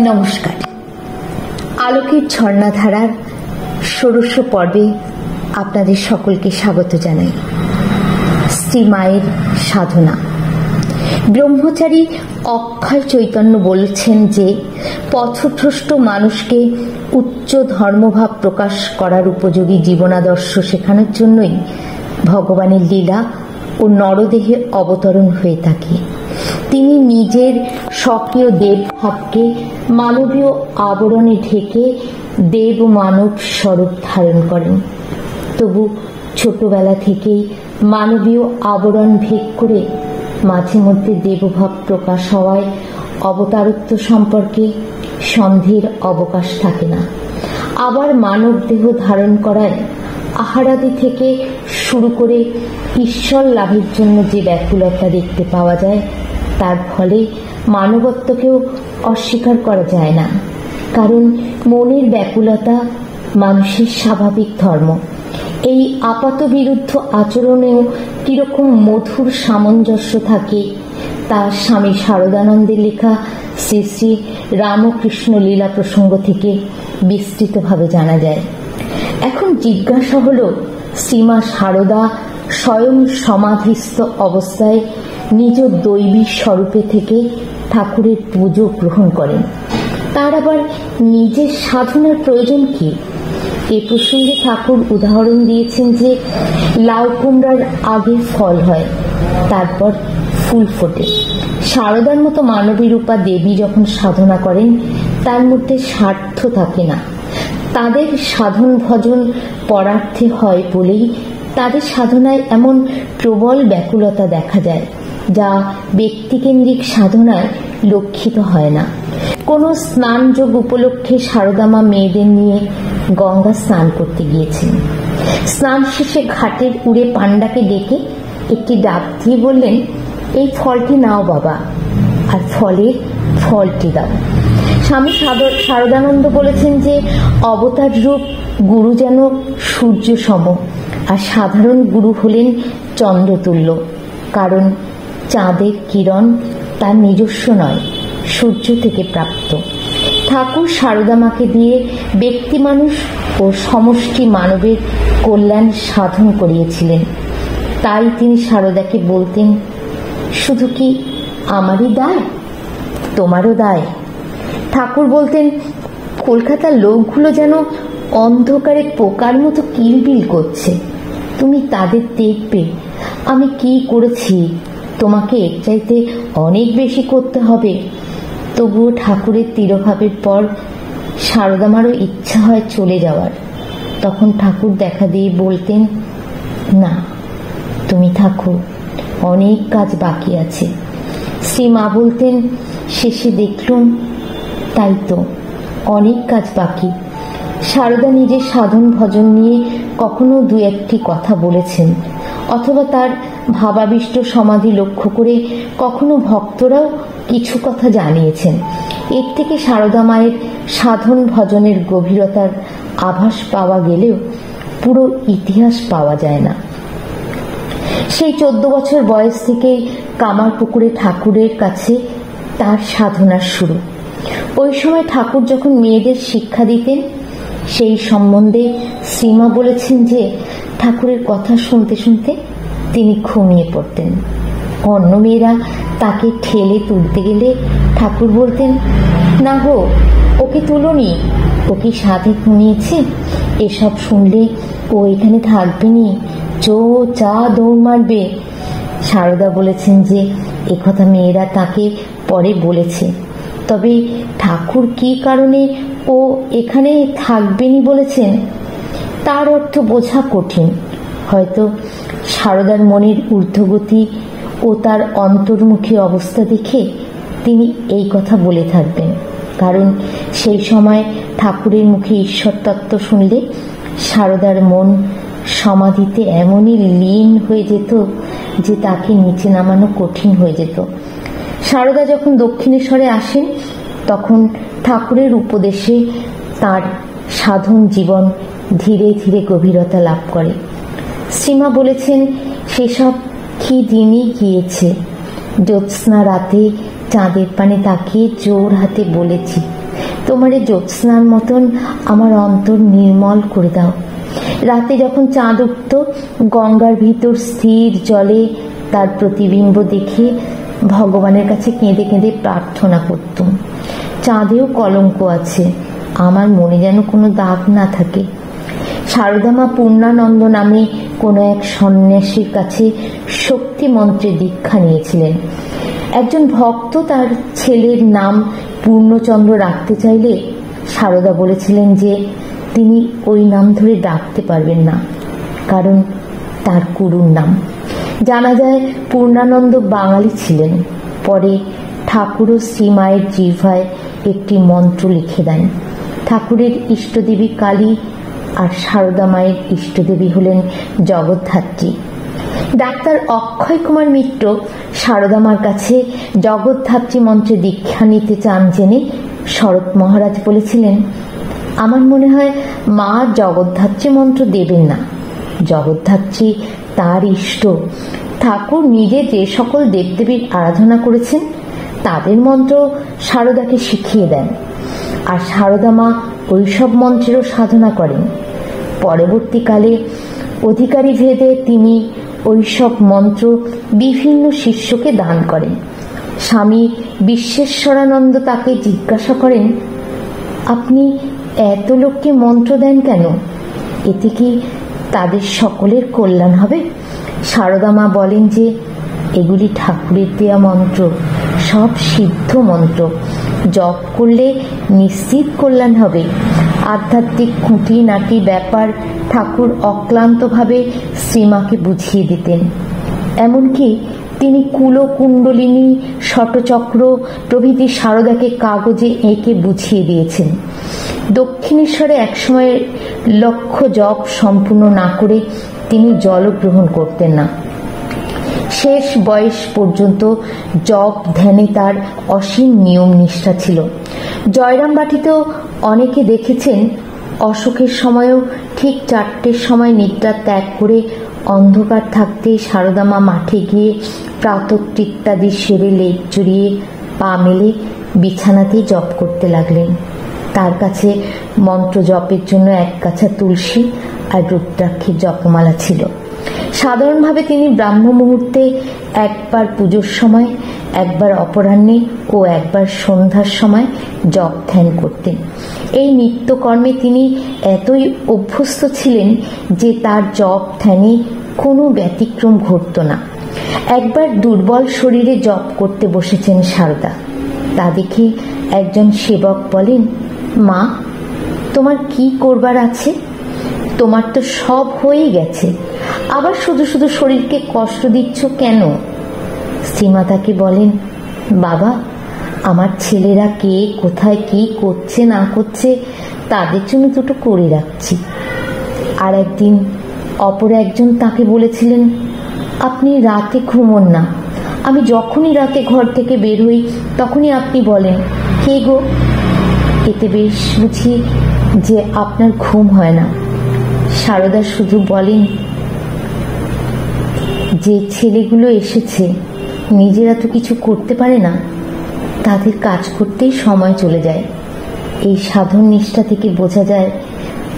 নমস্কার। আলোকের ঝর্ণাধারার ষোড়শ পর্বে আপনাদের সকলকে স্বাগত জানাই। শ্রী মায়ের সাধনা। ব্রহ্মচারী অক্ষয় চৈতন্য বলেছেন যে পথভ্রষ্ট মানুষকে উচ্চ ধর্মভাব প্রকাশ করার উপযোগী জীবনাদর্শ শেখানোর জন্যই ভগবানের লীলা ও নরদেহে অবতরণ হয়ে থাকে। তিনি নিজের স্বকীয় দেবভাবকে মানবীয় আবরণে ঢেকে দেব মানব স্বরূপ ধারণ করেন। তবু ছোটবেলা থেকেই মানবীয় আবরণ ভেদ করে মাঝে মধ্যে দেবভাব প্রকাশ হওয়ায় অবতারত্ব সম্পর্কে সন্দেহের অবকাশ থাকে না। আবার মানব দেহ ধারণ করায় আহারাদি থেকে শুরু করে ঈশ্বর লাভের জন্য যে ব্যাকুলতা দেখতে পাওয়া যায়, তার ফলে মানবত্বকেও অস্বীকার করা যায় না। কারণ মনের ব্যাকুলতা মানুষের স্বাভাবিক ধর্ম। এই আপাত বিরুদ্ধ আচরণেও কিরকম মধুর সামঞ্জস্য থাকে তা স্বামী শারদানন্দের লেখা শ্রী শ্রী রামকৃষ্ণ লীলা প্রসঙ্গ থেকে বিস্তৃতভাবে জানা যায়। এখন জিজ্ঞাসা হল, শ্রীমা শারদা স্বয়ং সমাধিস্থ অবস্থায় নিজ দৈবী স্বরূপে থেকে ঠাকুরের পুজো গ্রহণ করেন, তার আবার নিজের সাধনার প্রয়োজন কি? এ প্রসঙ্গে ঠাকুর উদাহরণ দিয়েছেন যে লাউ কুমড়ার আগে ফল হয়, তারপর ফুল ফোটে। শারদার মতো মানবী রূপা দেবী যখন সাধনা করেন, তার মধ্যে স্বার্থ থাকে না। তাদের সাধন ভজন পরার্থে হয় বলেই তাদের সাধনায় এমন প্রবল ব্যাকুলতা দেখা যায়, যা ব্যক্তিকেন্দ্রিক সাধনায় লক্ষিত হয় না। কোনো স্নানযোগ উপলক্ষে শারদামা মেয়েদের নিয়ে গঙ্গা স্নান করতে গিয়েছেন। স্নান শেষে ঘাটের উড়ে পান্ডাকে ডেকে একটি ডাক দিয়ে বললেন, এই ফলটি নাও বাবা, আর ফলের ফলটি দাও। স্বামী শারদানন্দ বলেছেন যে অবতার রূপ গুরু যেন সূর্য সম, আর সাধারণ গুরু হলেন চন্দ্রতুল্য। কারণ চাঁদের কিরণ তার নিজস্ব নয়, সূর্য থেকে প্রাপ্ত। ঠাকুর শারদামাকে দিয়ে ব্যক্তি মানুষ ও সমষ্টি মানবের কল্যাণ সাধন করিয়েছিলেন। তাই তিনি শারদাকে বলতেন, শুধু কি আমারই দায়, তোমারও দায়। ঠাকুর বলতেন, কলকাতার লোকগুলো যেন অন্ধকারে পোকার মতো কিলবিল করছে, তুমি তাদের দেখবে। আমি কি করেছি, তোমাকে এর চাইতে অনেক বেশি করতে হবে। তবুও ঠাকুরের তিরোভাবের পর শারদামারও ইচ্ছা হয় চলে যাওয়ার। তখন ঠাকুর দেখা দিয়ে বলতেন, না, তুমি থাকো, অনেক কাজ বাকি আছে। শ্রী মা বলতেন, শেষে দেখলুম তাই তো, অনেক কাজ বাকি। শারদা নিজের সাধন ভজন নিয়ে কখনো দু একটি কথা বলেছেন, অথবা তার ভাবাবিষ্ট সমাধি লক্ষ্য করে কখনো ভক্তরাও কিছু কথা জানিয়েছেন। এর থেকে শারদা মায়ের সাধন ভজনের গভীরতার আভাস পাওয়া গেলেও পুরো ইতিহাস পাওয়া যায় না। সেই 14 বছর বয়স থেকেই কামারপুকুরে ঠাকুরের কাছে তার সাধনার শুরু। ওই সময় ঠাকুর যখন মেয়েদের শিক্ষা দিতেন, সেই সম্বন্ধে শ্রীমা বলেছেন যে ঠাকুরের কথা শুনতে শুনতে তিনি ঘুমিয়ে পড়তেন। অন্য মেয়েরা তাকে ঠেলে তুলতে গেলে ঠাকুর বলতেন, না গো, ওকে তুলোনি, ও কি সাথে ঘুমিয়েছে, এসব শুনলে ও এখানে থাকবে নি, চো চা দৌড় মারবে। শারদা বলেছেন যে একথা মেয়েরা তাকে পরে বলেছে, তবে ঠাকুর কি কারণে ও এখানে থাকবেনি বলেছেন তার অর্থ বোঝা কঠিন। হয়তো শারদার মনের ঊর্ধ্বগতি ও তার অন্তর্মুখী অবস্থা দেখে তিনি এই কথা বলে থাকবেন। কারণ সেই সময় ঠাকুরের মুখে ঈশ্বর তত্ত্ব শুনলে শারদার মন সমাধিতে এমনই লীন হয়ে যেত যে তাকে নিচে নামানো কঠিন হয়ে যেত। শারদা যখন দক্ষিণেশ্বরে আসেন, তখন ঠাকুরের উপদেশে তার সাধন জীবন ধীরে ধীরে গভীরতা লাভ করে। শ্রীমা বলেছেন, সেসব কি দিনই গিয়েছে। জ্যোৎস্না রাতে চাঁদের পানে তাকিয়ে জোর হাতে বলেছি, তোমারে জ্যোৎস্নার মতন আমার অন্তর নির্মল করে দাও। রাতে যখন চাঁদ উঠত, গঙ্গার ভিতর স্থির জলে তার প্রতিবিম্ব দেখে ভগবানের কাছে কেঁদে কেঁদে প্রার্থনা করতুম, চাঁদেও কলঙ্ক আছে, আমার মনে যেন কোনো দাগ না থাকে। সারদা মা পূর্ণানন্দ নামে কোনো এক সন্ন্যাসীর কাছে শক্তি মন্ত্রে দীক্ষা নিয়েছিলেন। একজন ভক্ত তার ছেলের নাম পূর্ণচন্দ্র রাখতে চাইলে সারদা বলেছিলেন যে তিনি ওই নাম ধরে ডাকতে পারবেন না, কারণ তার কুরুর নাম। জানা যায় পূর্ণানন্দ বাঙালি ছিলেন। পরে ঠাকুরও শ্রীমায়ের জিহ্বায় একটি মন্ত্র লিখে দেন। ঠাকুরের ইষ্টদেবী কালী আর সারদা মায়ের ইষ্টদেবী হলেন জগদ্ধাত্রী। ডাক্তার অক্ষয় কুমার মিত্র সারদা মার কাছে জগদ্ধাত্রী মন্ত্রে দীক্ষা নিতে চান জেনে শরৎ মহারাজ বলেছিলেন, আমার মনে হয় মা জগদ্ধাত্রী মন্ত্র দেবেন না, জগদ্ধাত্রী তার ইষ্ট। ঠাকুর নিজে যে সকল দেবদেবীর আরাধনা করেছেন তাদের মন্ত্র সারদাকে শিখিয়ে দেন, আর সারদা মা ওইসব মন্ত্রেরও সাধনা করেন। পরবর্তীকালে অধিকারী ভেদে তিনি ওইসব মন্ত্র বিভিন্ন শিষ্যকে দান করেন। স্বামী বিশ্বেশ্বরানন্দ তাকে জিজ্ঞাসা করেন, আপনি এত লোককে মন্ত্র দেন কেন? এতে কি তাদের সকলের কল্যাণ হবে? সারদা মা বলেন যে এগুলি ঠাকুরের দেয়া মন্ত্র, সব সিদ্ধ মন্ত্র, জপ করলে নিশ্চিত কল্যাণ হবে। আধ্যাত্মিক খুঁটিনাটি ব্যাপার ঠাকুর অক্লান্তভাবে শ্রীমাকে বুঝিয়ে দিতেন। এমনকি তিনি কুলকুণ্ডলিনী, শটচক্র প্রভৃতি সারদাকে কাগজে এঁকে বুঝিয়ে দিয়েছেন। দক্ষিণেশ্বরে একসময় লক্ষ্য জপ সম্পূর্ণ না করে তিনি জল গ্রহণ করতেন না। শেষ বয়স পর্যন্ত জপ ধ্যানে তার অসীম নিয়ম নিষ্ঠা ছিল। জয়রামবাটিতেও অনেকে দেখেছেন অসুখের সময়ও ঠিক 4টের সময় নিদ্রা ত্যাগ করে অন্ধকার থাকতেই সারদা মা মাঠে গিয়ে প্রাতকৃত্যাদি সেরে লেপ জড়িয়ে পা মেলে বিছানাতেই জপ করতে লাগলেন। তার কাছে মন্ত্র জপের জন্য 1 কাছা তুলসী আর রুদ্রাক্ষের জপমালা ছিল। সাধারণভাবে তিনি ব্রাহ্ম মুহূর্তে একবার পুজোর সময়, একবার অপরাহ্নে ও একবার সন্ধ্যার সময় জপ ধ্যান করতেন। এই নিত্যকর্মে তিনি এতই অভ্যস্ত ছিলেন যে তার জপ ধ্যানে কোনো ব্যতিক্রম ঘটত না। একবার দুর্বল শরীরে জপ করতে বসেছেন সারদা। তা দেখে একজন সেবক বলেন, মা, তোমার কি করবার আছে? তোমার তো সব হয়ে গেছে, আবার শুধু শুধু শরীরকে কষ্ট দিচ্ছ কেন? শ্রীমা তাকে বলেন, বাবা, আমার ছেলেরা কে কোথায় কি করছে না করছে তাদের জন্য দুটো করে রাখছি। আর একদিন অপর একজন তাকে বলেছিলেন, আপনি রাতে ঘুমোন না, আমি যখনই রাতে ঘর থেকে বের হই তখনই আপনি বলেন, কে গো? এতে বেশ বুঝি যে আপনার ঘুম হয় না। সারদা শুধু বলেন, যে ছেলেগুলো এসেছে নিজেরা তো কিছু করতে পারে না, তাদের কাজ করতেই সময় চলে যায়। এই সাধন নিষ্ঠা থেকে বোঝা যায়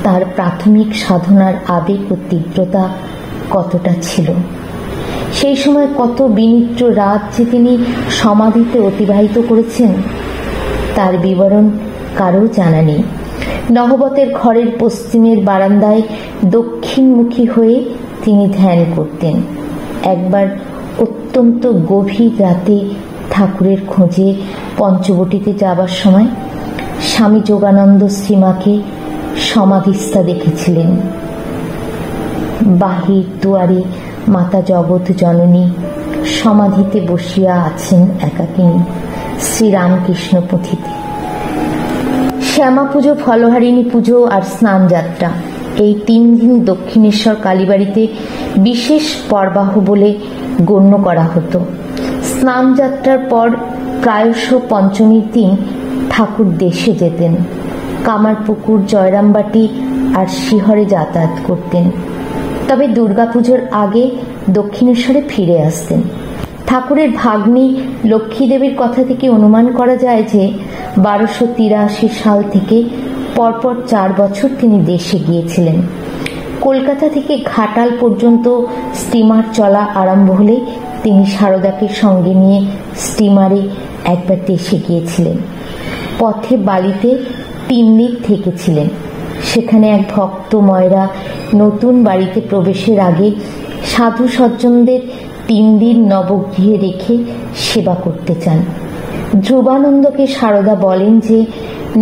তার প্রাথমিক সাধনার আবেগ ও তীব্রতা কতটা ছিল। সেই সময় কত বিনিদ্র রাত যে তিনি সমাধিতে অতিবাহিত করেছেন তার বিবরণ কারও জানা নেই। নহবতের ঘরের পশ্চিমের বারান্দায় দক্ষিণমুখী হয়ে তিনি ধ্যান করতেন। একবার অত্যন্ত গভীর রাতে ঠাকুরের খোঁজে পঞ্চবটিতে যাবার সময় স্বামী যোগানন্দ শ্রীমাকে সমাধিস্থা দেখেছিলেন। বাহির দুয়ারে মাতা জগৎ জননী সমাধিতে বসিয়া আছেন একাকিনী শ্রীরামকৃষ্ণ পুঁথিতে। শ্যামা পুজো, ফলহারিণী পুজো আর স্নান যাত্রা, এই 3 দিন দক্ষিণেশ্বর কালীবাড়িতে বিশেষ পর্বাহ বলে গণ্য করা হতো। স্নান যাত্রার পর প্রায়শ পঞ্চমীর দিন ঠাকুর দেশে যেতেন। কামারপুকুর, জয়রামবাটি আর শিহরে যাতায়াত করতেন। তবে দুর্গাপুজোর আগে দক্ষিণেশ্বরে ফিরে আসতেন। ঠাকুরের ভাগ্নী লক্ষ্মী দেবীর কথা থেকে অনুমান করা যায় যে 1283 সাল থেকে পরপর 4 বছর তিনি দেশে গিয়েছিলেন। কলকাতা থেকে ঘাটাল পর্যন্ত স্টিমার চলা আরম্ভ হলে তিনি সারদাকে সঙ্গে নিয়ে স্টিমারে একবার দেশে গিয়েছিলেন। পথে বালিতে 3 দিন থেকেছিলেন। সেখানে এক ভক্ত ময়রা নতুন বাড়িতে প্রবেশের আগে সাধু সজ্জনদের 3 দিন নবগৃহে রেখে সেবা করতে চান। ধ্রুবানন্দকে সারদা বলেন যে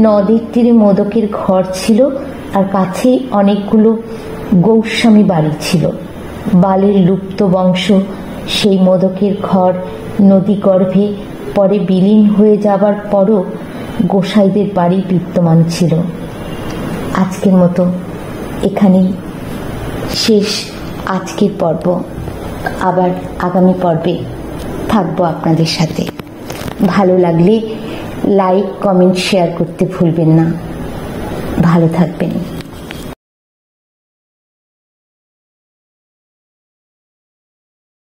নদের তীরে মোদকের ঘর ছিল আর কাছেই অনেকগুলো গৌস্বামী বাড়ি ছিল। বালের লুপ্ত বংশ সেই মোদকের ঘর নদী গর্ভে পরে বিলীন হয়ে যাবার পরও গোসাইদের বাড়ি বিদ্যমান ছিল। আজকের মতো এখানেই শেষ আজকের পর্ব। আবার আগামী পর্বে থাকবো আপনাদের সাথে। ভালো লাগলে লাইক, কমেন্ট, শেয়ার করতে ভুলবেন না। ভালো থাকবেন।